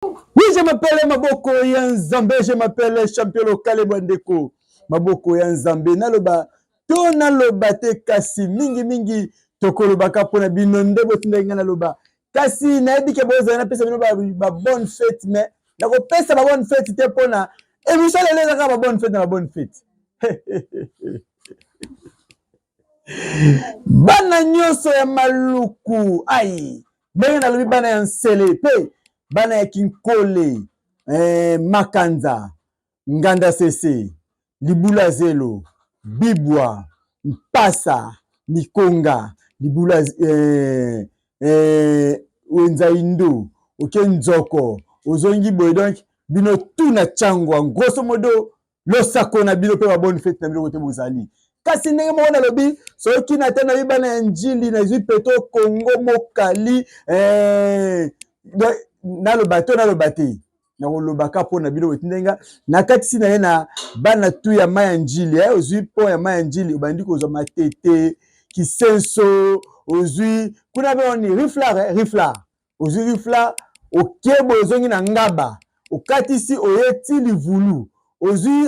Oui, je m'appelle Maboko Yanzambe, je m'appelle champion local Bandeko. Maboko Yanzambe, naloba, to naloba te kasi mingi tokoloba kapona binonde botinga naloba. Kasi na ebike boza na pesa bino ba bonne fête mais na ko pesa ba bonne fête te pona. Et vous savez les ba bonne fête na bonne fête. Bana nyoso ya maluku ai. Benga na lobi bana ya nsele pe. Bana ya Kinkole, Makanza, Nganda Sese, Libula Zelo, Bibwa, Mpasa, Nikonga, Libula Wenzaindo, Okenzoko, Ozongi Boy, donc bino tout na changwa, grosso modo losako na bino pe ba bonne fête na bino kote bozali. Kasi ndenge moko na lobi soki na tena yiba na njili na zwi peto Congo mokali na lo bateau na lo bate na kolobaka po na bino wetindenga na katisi na ye na bana tu ya maya njili ozwi po ya maya njili obandi kozwa matete kisenso ozwi kuna be oni rifla ozwi rifla okebo ozongi na ngaba okatisi oyeti livulu ozwi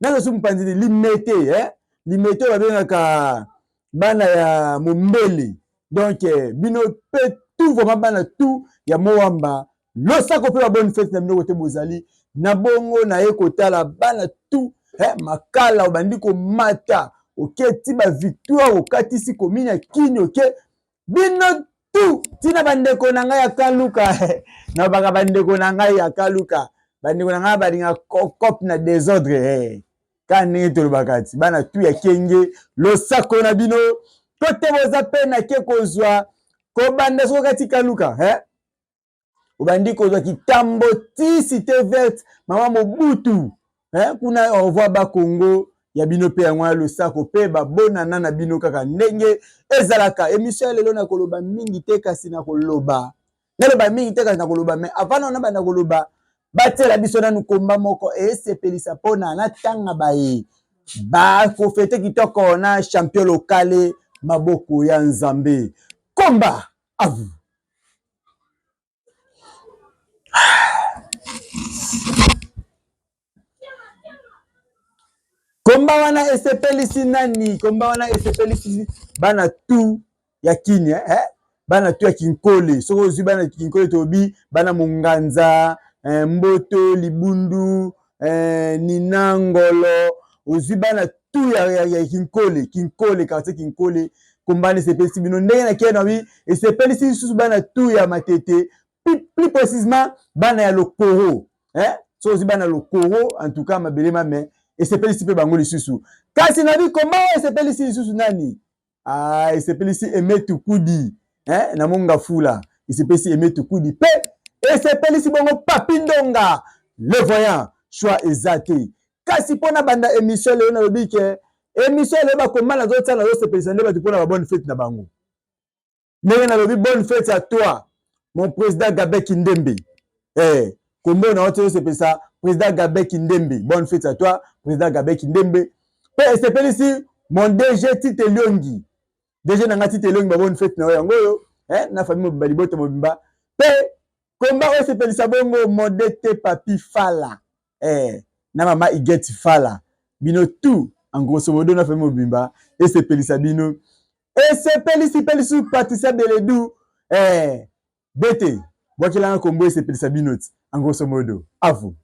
na zo mpanzini limete limete babengaka bana ya mombele donc bino pe tout vraiment bana tout ya moamba losako pe ba bonne fête na bino kote bozali na bongo na ye kotala bana tout makala obandi ko mata oketi ba victoire okatisi komini ya kini oke bino tout tina bandeko na ngai ya kaluka na baka bandeko na ngai ya kaluka bandeko na ngai balinga cop na désordre kani tolobaka ti bana tout ya kenge losako na bino kote boza pe na ke kozwa kobanda soko kati kaluka obandi kozwa kitambo ti cité verte mama Mobutu kuna au revoir ba Congo ya bino pe yango losako pe babonana na bino kaka ndenge ezalaka émission lelo na koloba mingi te kasi na koloba naloba mingi te kasi na koloba mais avant na banda koloba batela biso nanu komba moko esepelisa pona na tanga baye ba ko fete kitoko na champion local Maboko ya Nzambe komba à vous. Komba wana esepelisi nani? Komba wana esepelisi bana tu ya kini bana tu ya Kinkole. Soko ozwi bana Kinkole tobi bana Munganza, Mboto, Libundu, Ninangolo. Ozwi bana tu ya Kinkole, Kinkole quartier Kinkole. Komba wana esepelisi bino ndenge na kena wi esepelisi susu bana tu ya Matete. Plus précisément bana ya Lokoro. So ozwi bana Lokoro en tout cas mabelema mais esepelisi pe bango lisusu kasi na bi komba esepelisi lisusu nani esepelisi Emetu Kudi na monga fula esepelisi Emetu Kudi pe esepelisi bongo Papi Ndonga le voyant choix ezate kasi pona banda émission leo na lobi ke émission leo ba komba na zotala zo sepelisa nde ba pona ba bonne fête na bango ndenge na lobi bonne fête à toi mon président Gabek Ndembe kombo na ote sepelisa président Gabek Ndembe, bonne fête à toi, président Gabek Ndembe. Pe esepelisi mon DG Tite Liongi. DG nanga Tite Liongi ba bonne fête na yango yo, na famille Balibote Mobimba. Pe komba esepelisa bongo Modete Papi Fala. Na mama Igeti Fala. Bino tout en grosso modo na famille Mobimba, esepelisa bino. Esepelisi pelisu Patricia Beledou. Bete, bwakila na kombo esepelisa bino en grosso modo. À vous.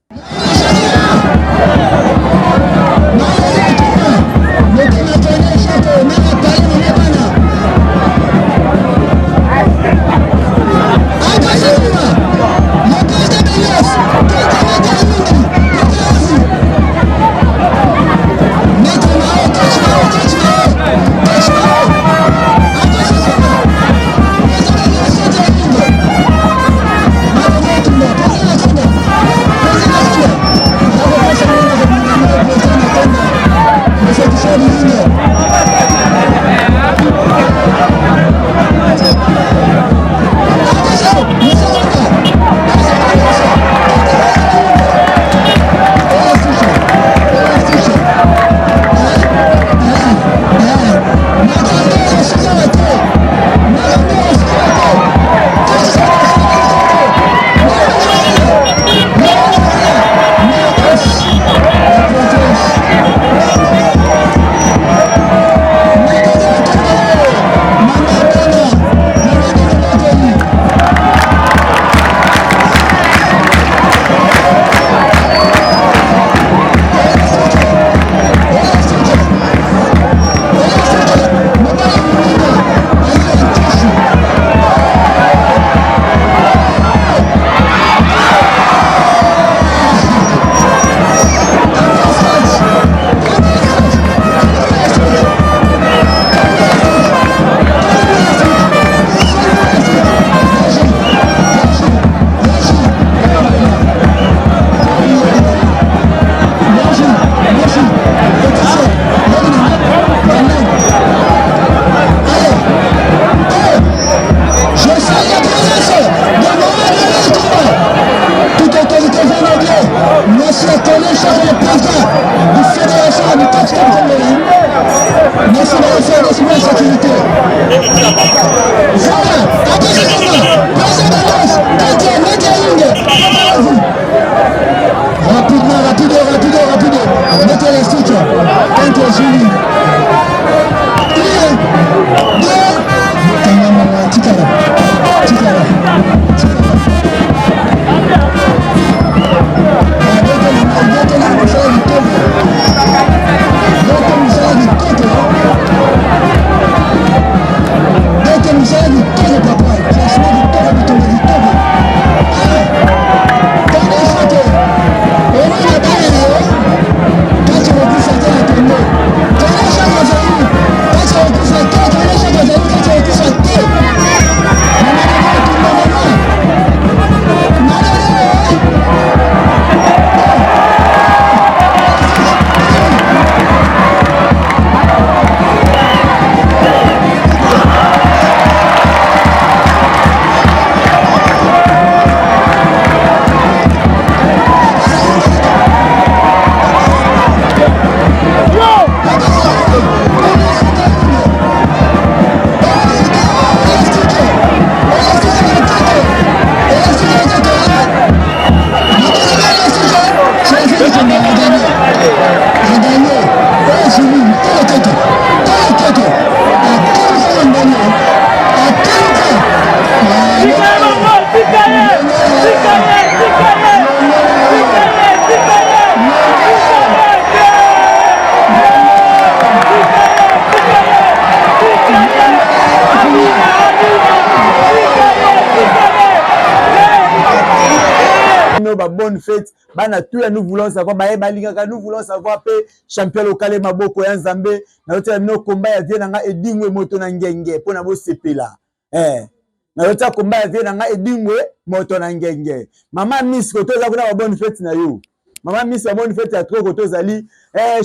bino ba bonne fête bana tout ya nous voulons savoir ba balingaka nous voulons savoir pe champion local maboko ya Nzambe na yote bino komba ya vie nanga edingwe moto na ngenge pona bo sepela na yote komba ya vie nanga edingwe moto na ngenge mama Miss ko toza kuna ba bonne fête na yo mama Miss ba bonne fête ya trop ko tozali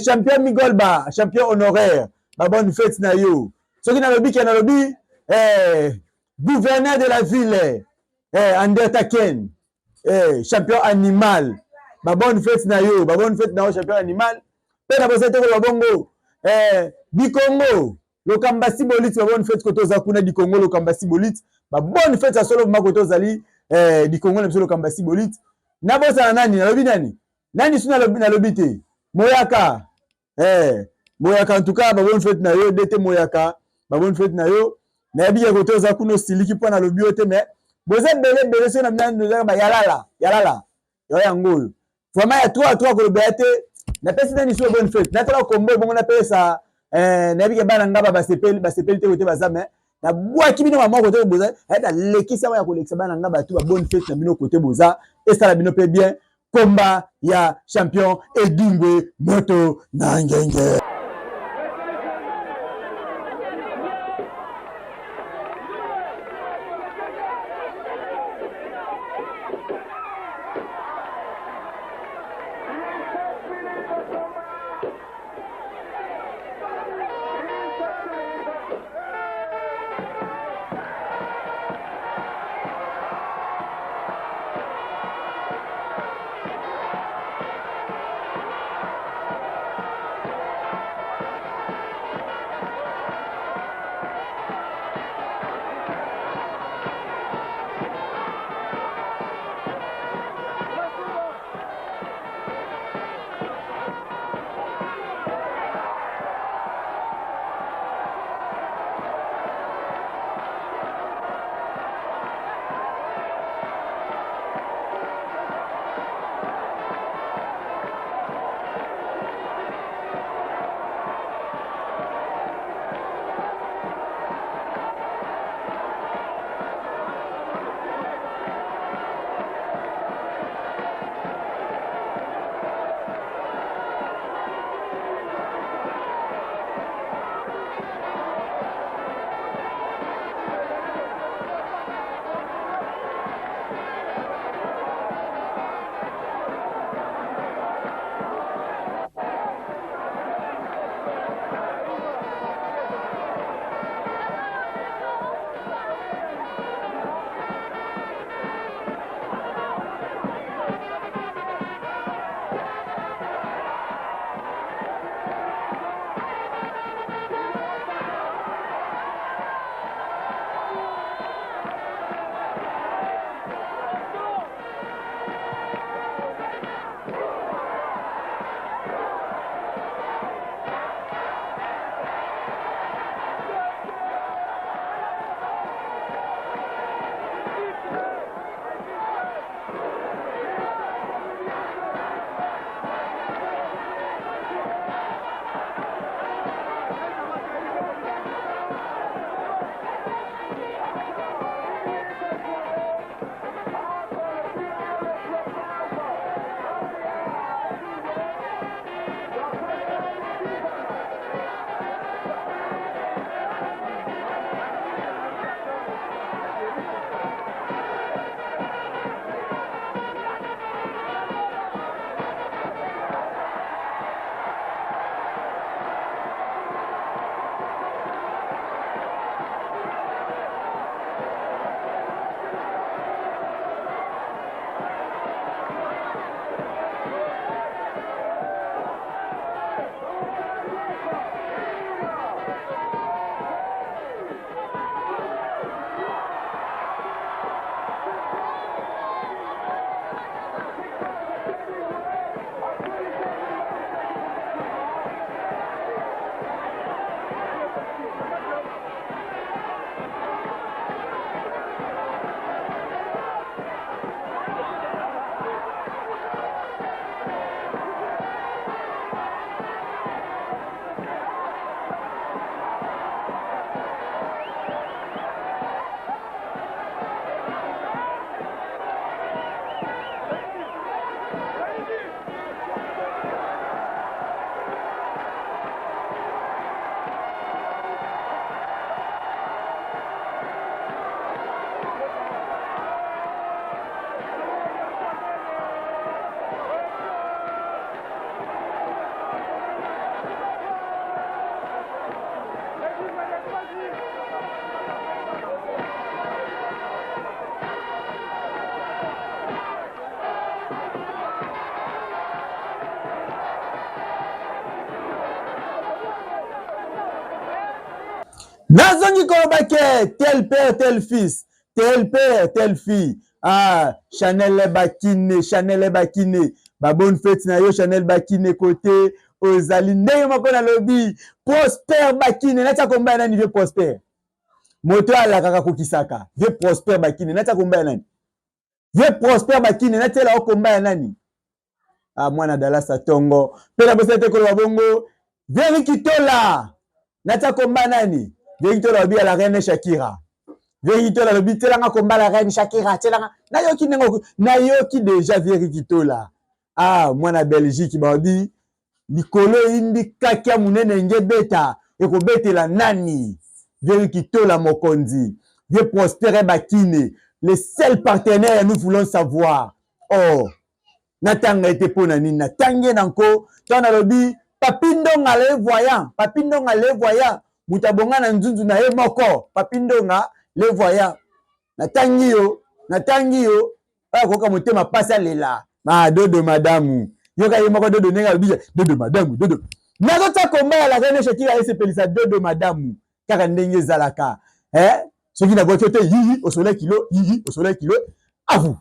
champion Migolba champion honoraire ba bonne fête na yo soki na lobi na lobi gouverneur de la ville Undertaken champion animal ba bonne fête na yo ba bonne fête na yo champion animal pe na bosete ko bongo di Congo le Kambasi Bolit ba bonne fête ko toza kuna di Congo le Kambasi Bolit ba bonne fête ya solo ma ko tozali di Congo le Kambasi Bolit na bosa nani na lobi nani suna na lobi te Moyaka Moyaka en tout cas ba bonne fête na yo dete Moyaka ba bonne fête na yo na biya ko toza kuna siliki po na lobi ote mais boza bele so na mnana ba yalala yo yango vraiment ya 3 ko lobi te na pesi nani so bonne fête na tala kombo bongo na pesa na biya bana ngaba ba sepeli te kote bazame na bwa kibino mama kote boza eta lekisa ya ko lekisa bana ngaba tu ba bonne fête na bino kote boza et ça la bino pe bien combat ya champion Edingwe moto na ngenge. Nazongi Kolobake, tel père, tel fils, tel père, telle fille. Ah, Chanel Bakine. Ba bonne fête na yo, Chanel Bakine côté, Ozali. Ndenge moko na lobby, Prosper Bakine. Natia komba nani vieux Prosper. Moto ala kaka kokisaka. Vieux Prosper Bakine. Natia komba nani. Vieux Prosper Bakine. Natia la komba nani. Ah, mwana Dalasa Tongo. Pela bosete kolo bongo. Veri Kitola. Natia komba nani. Vérité la la reine Shakira. Vérité la lobby telanga combat la reine Shakira. Telanga nayoki déjà vérité là. Ah moi na Belgique babi likolo indi kakia munene nge beta eko betela nani. Vérité la mokonzi. Vieux Prosper Bakine. Les seuls partenaires nous voulons savoir. Oh natanga été pona nini natangie nanko tana lobby papindonga le voyant. Papindonga le voyant. Mutabonga na nzunzu na ye moko papindonga le voyant natangi yo akoka motema pasa lela ma dodo madamu yoka ye moko dodo nenga bija dodo madamu dodo nakota komba la reine Shakira ese pelisa dodo madamu kaka ndenge zalaka soki na voiture te yi au soleil kilo à vous.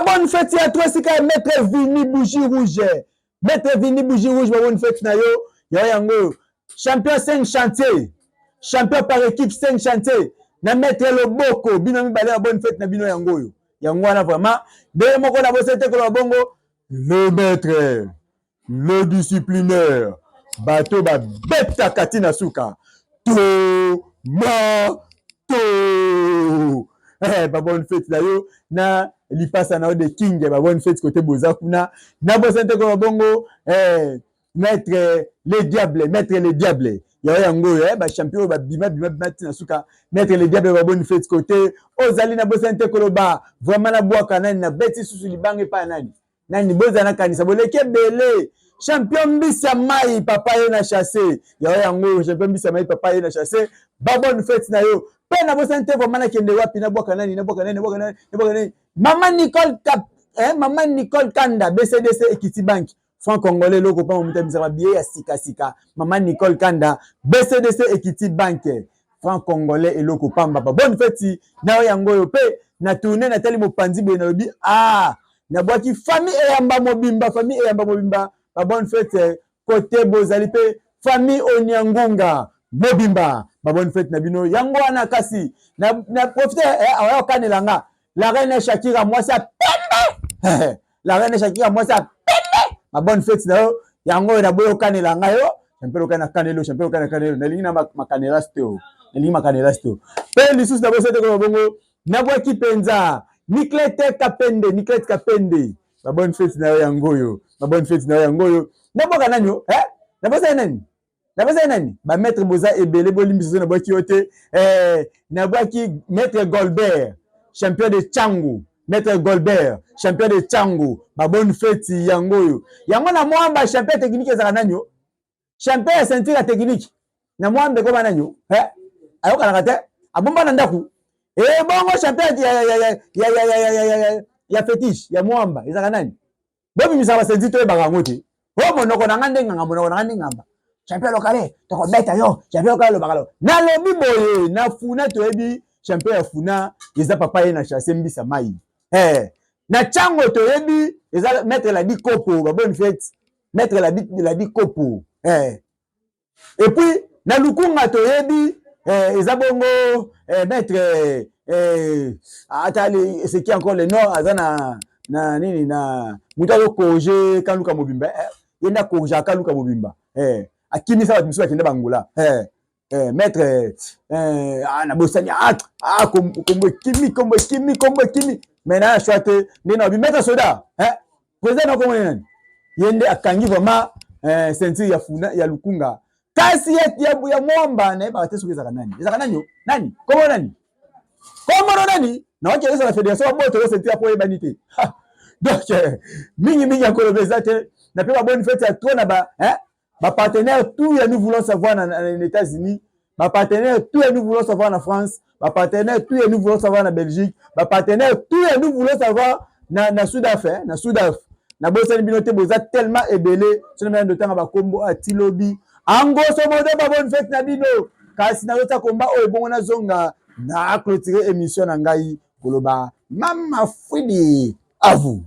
Bonne fête à toi, c'est quand Maître Vini Bougie Rouge. Maître Vini Bougie Rouge, bonne fête na yo. Yango. Champion 5 chantiers. Champion par équipe 5 chantiers. Na Maître Loboko, bino mi balé bonne fête na bino yango yo. Yango wana vraiment. Dès moko na bosete ko bongo. Le maître, le disciplinaire. Bato ba beta katina suka. To ma to. Bonne fête na yo. Na li passe na de king ba bonne fête côté Bozakuna na bosente ko bongo maître les diables ya yango ba champion ba bima na suka maître les diables ba bonne fête côté ozali na bosente ko ba vraiment na bwaka nani na beti susu libange pa nani bozana kanisa boleke belé champion mbisa mai papa ye na chasser ya yango champion mbisa mai papa ye na chasser ba bonne fête na yo pe na bosente vraiment na kende wapi na bwaka nani Maman Nicole Kanda, BCDC Equity Bank, franc congolais, loko pa momuta bizarre billet ya sika. Maman Nicole Kanda, BCDC Equity Bank, franc congolais et loko pamba. Bonne fête, na yango yo pe, na tourner na tali mopanzi boye na lobi, na boaki famille eyamba mobimba. Ba bonne fête, côté bozali pe, famille Onyangunga, mobimba. Ba bonne fête na bino, yango wana kasi, na profiter, awa kanelanga. La reine Shakira, moi ça pembe. La reine Shakira, moi ça pembe. Ma bonne fête na yo. Yango na boyo kanela ngayo. Champion kana kanelo. Na lingi na makanela steo. Pe lisus na boyo sete ko bongo. Na boyo ki penza. Niklete Kapende. Ma bonne fête na yo yango yo. Na boyo kanani yo. Na boyo nani? Ba maître Boza ebele bolimbiso na boyo ki yote. Na boyo ki maître Goldberg. Champion de Tchango, Maître Goldberg, champion de Tchango, ma bonne fête yango. Yango na mwamba champion technique ezaka nani yo? Champion ya ceinture technique. Na mwamba ko bananyo? Ayoka na kate? Abomba na ndaku. Bongo champion ya fétiche ya mwamba ezaka nani? Bobi misaba ceinture to bakango te. Monoko na ngande ngamba. Champion lokale, to ko beta yo, champion lokale bakalo. Na lobi boye, na funa to ebi champion ya funa eza papa ye na chasser mbisa mai na Tchango to yebi eza maître la di kopo ba bonne fête maître la di kopo et puis na Lukunga to yebi eza bongo maître atali c'est qui encore le nom azana na nini na mutalo koje kaluka mobimba yenda koja kaluka mobimba akini sa batimusu akende bangola maître na bosani combo kimi maintenant choite ndena bi maître soda président ko ngene yende akangi vraiment ceinture ya funa ya Lukunga kasi ya mwamba na ba tesu ezaka nani komo nani na oke esa la fédération ba boto ceinture pour ebanité donc mingi akolobeza te na pe ba bonne fête ya trop na ba partenaire tout ya nous voulons savoir en États-Unis. Ma partenaire, tout et nous voulons savoir en France. Ma partenaire, tout et nous voulons savoir en Belgique. Ma partenaire, tout et nous voulons savoir na Soudaf. Na Soudaf. Na bosani binote boza tellement ébélé. Ce n'est de temps à Bakombo, à Tilobi. Ango, so mode, ba bonne fête na bino. Kasi na yota komba, bon na zonga. Na clôturer émission na ngai. Koloba. Mama Fwidi. À vous.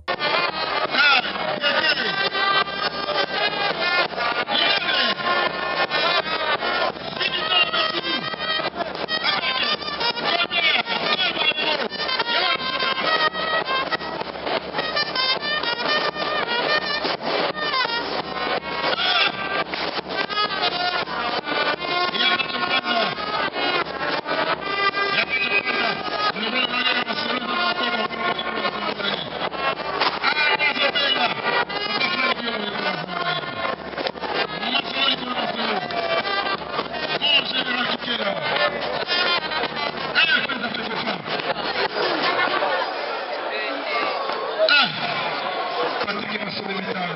Patrick Massolemitana.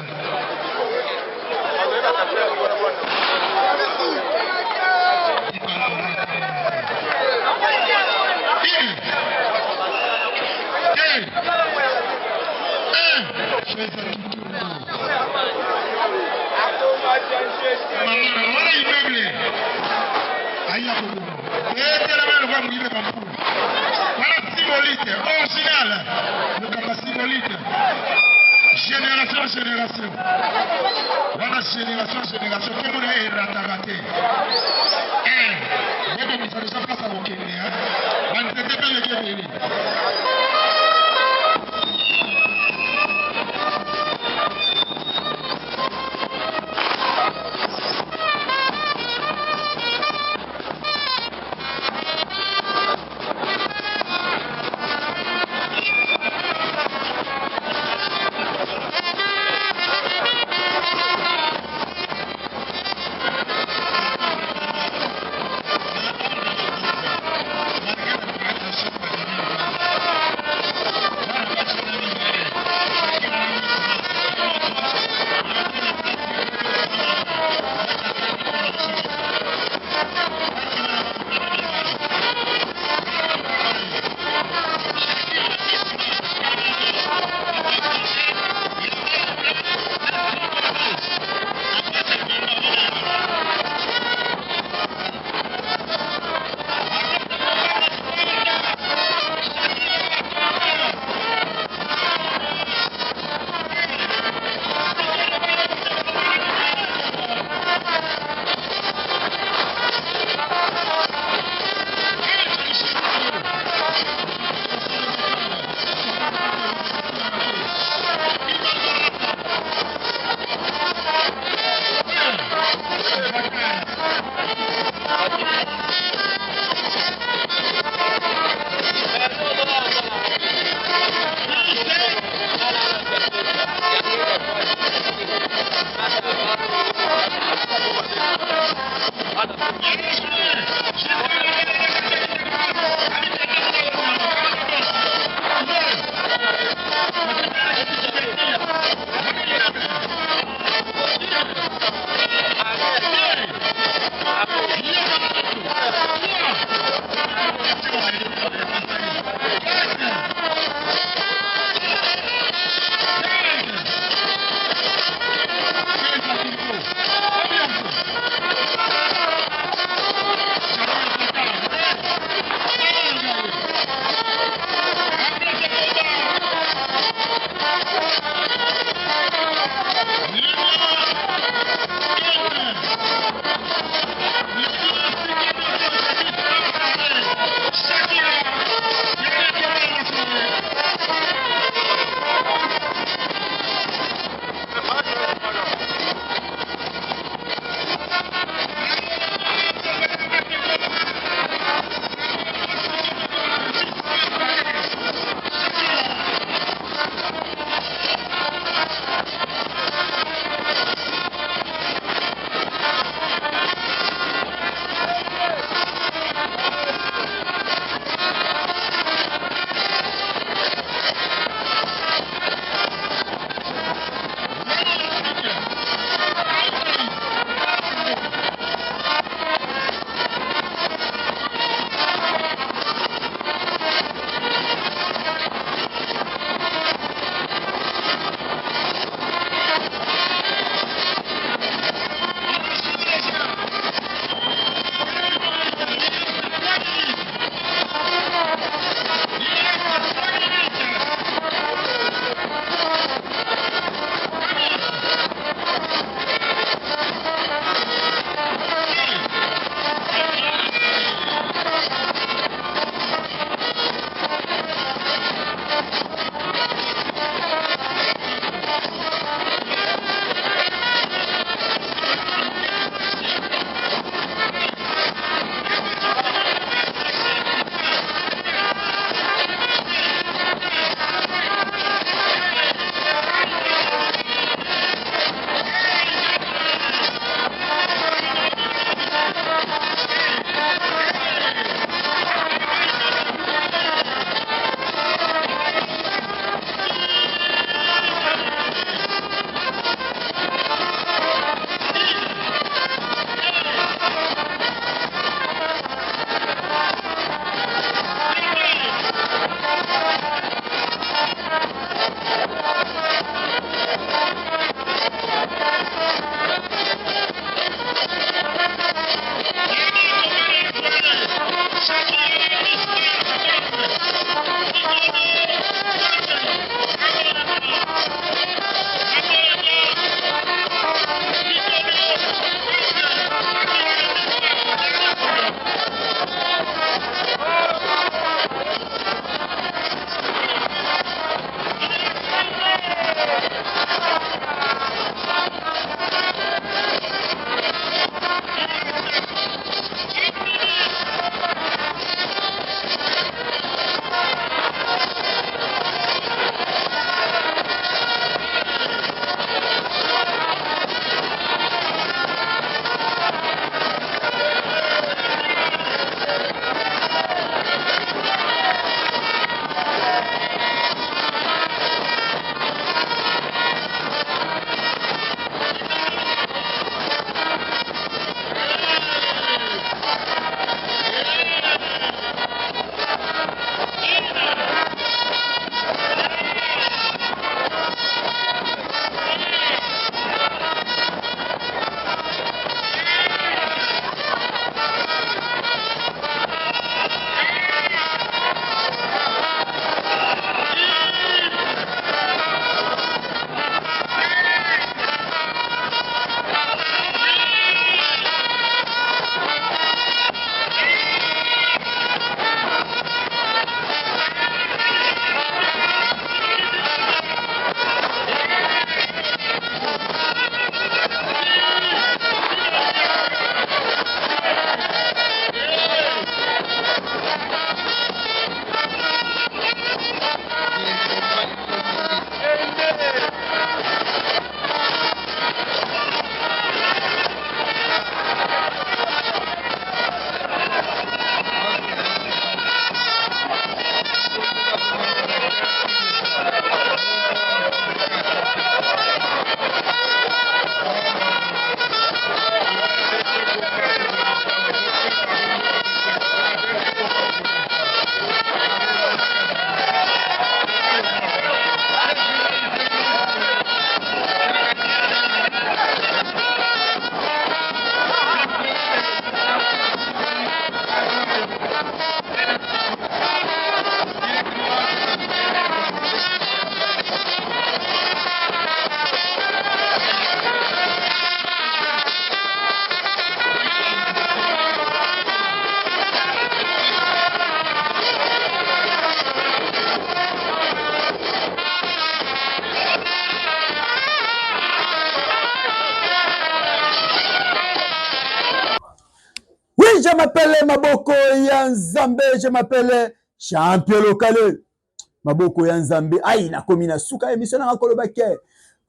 Maman, immeuble. Aïe, voilà symbolique, original. Le combat symbolique. Génération, génération. Voilà génération, génération. Comment on est rataraté. Bon, ça ne s'est pas ça au Kenya. On ne s'était pas le Kenya. maboko ya Nzambe, je m'appelle champion local. Maboko ya Nzambe, aïe na komi na suka émission na koloba ke.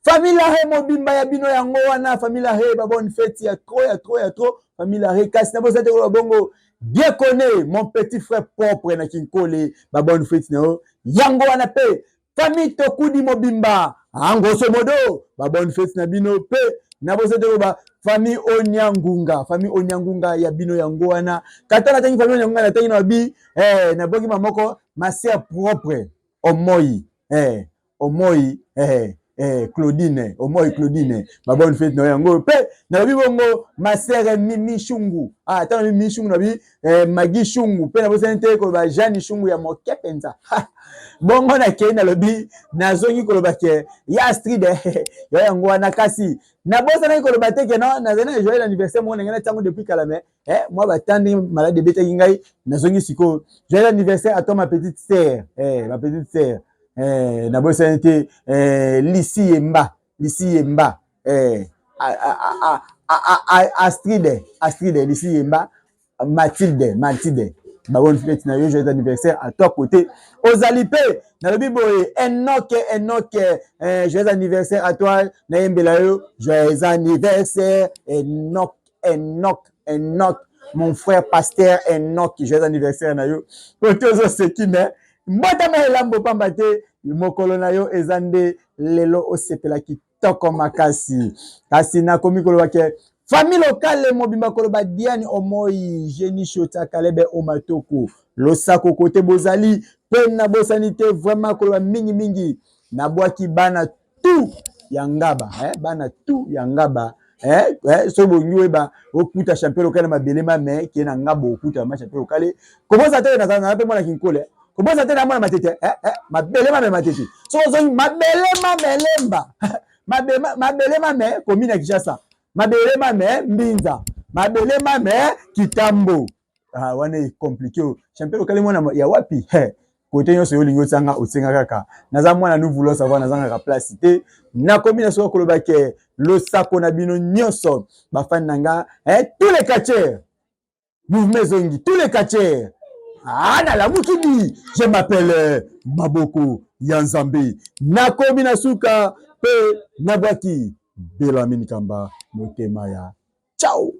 Famille He mobimba ya bino yango wana, famille He ba bonne fête ya trop. Famille He kasi na bozate ko bongo. Bien connaît mon petit frère propre na kinkole ba bonne fête na yo. Yango wana pe famille Tokudi mobimba, angoso modo ba bonne fête na bino pe na bozate ko ba famille Onyangunga ya bino yango wana. Katana tangi famille Onyangunga na tangi na bi na bongi mamoko ma sœur propre Omoyi Claudine Claudine ma bonne fête na yango pe na bi bongo ma sœur Mimi Shungu tant Mimi Shungu na bi Magi Shungu pe na bosente ko ba Jeanne Shungu ya mokepenza bongo na ke na lobi na zongi ko ba ke ya Astrid yo yango wana kasi na bosa na ko ba te ke no na zena joyeux anniversaire mo ngena tango depuis kalame moi ba tandi malade bete ngai na zongi siko joyeux anniversaire à toi ma petite sœur ma petite sœur na bosa nte Lisi Yemba Astrid Lisi Yemba Mathilde ba bonne fête na yo joyeux anniversaire à toi côté Ozalipe na lobi boye Enoch joyeux anniversaire à toi na yembela yo joyeux anniversaire Enoch mon frère pasteur Enoch joyeux anniversaire na yo côté ozo sekine mbota ma elambo pamba te mokolo na yo ezande lelo osepela kitoko makasi kasi na komi koloba ke famille locale mobimba koloba Diane Omoyi Jenny Shota Kalebe Omatoko losako kote bozali pe na bosanité vraiment koloba mingi na bwaki bana tout yangaba bana tout yangaba so bongiwe ba okuta champion local mabelema me ki na ngabo okuta ma champion local comment ça te na pe mona kinkole comment ça te na mona matete mabelema me matete so zo mabelema melemba mabelema me komina Kishasa mabelema me Mbinza mabelema me Kitambo wana compliqué champion local mona ya wapi côté nyonso yo lingo tsanga otsenga kaka naza mwana nous voulons savoir nazanga ka place te na combinaison ko loba ke lo sako na bino nyonso ba fan nanga tous les catcheurs mouvement zongi tous les catcheurs na la mukidi je m'appelle Maboko ya Nzambe na combinaison ka pe na baki Belamini Kamba motema ya ciao.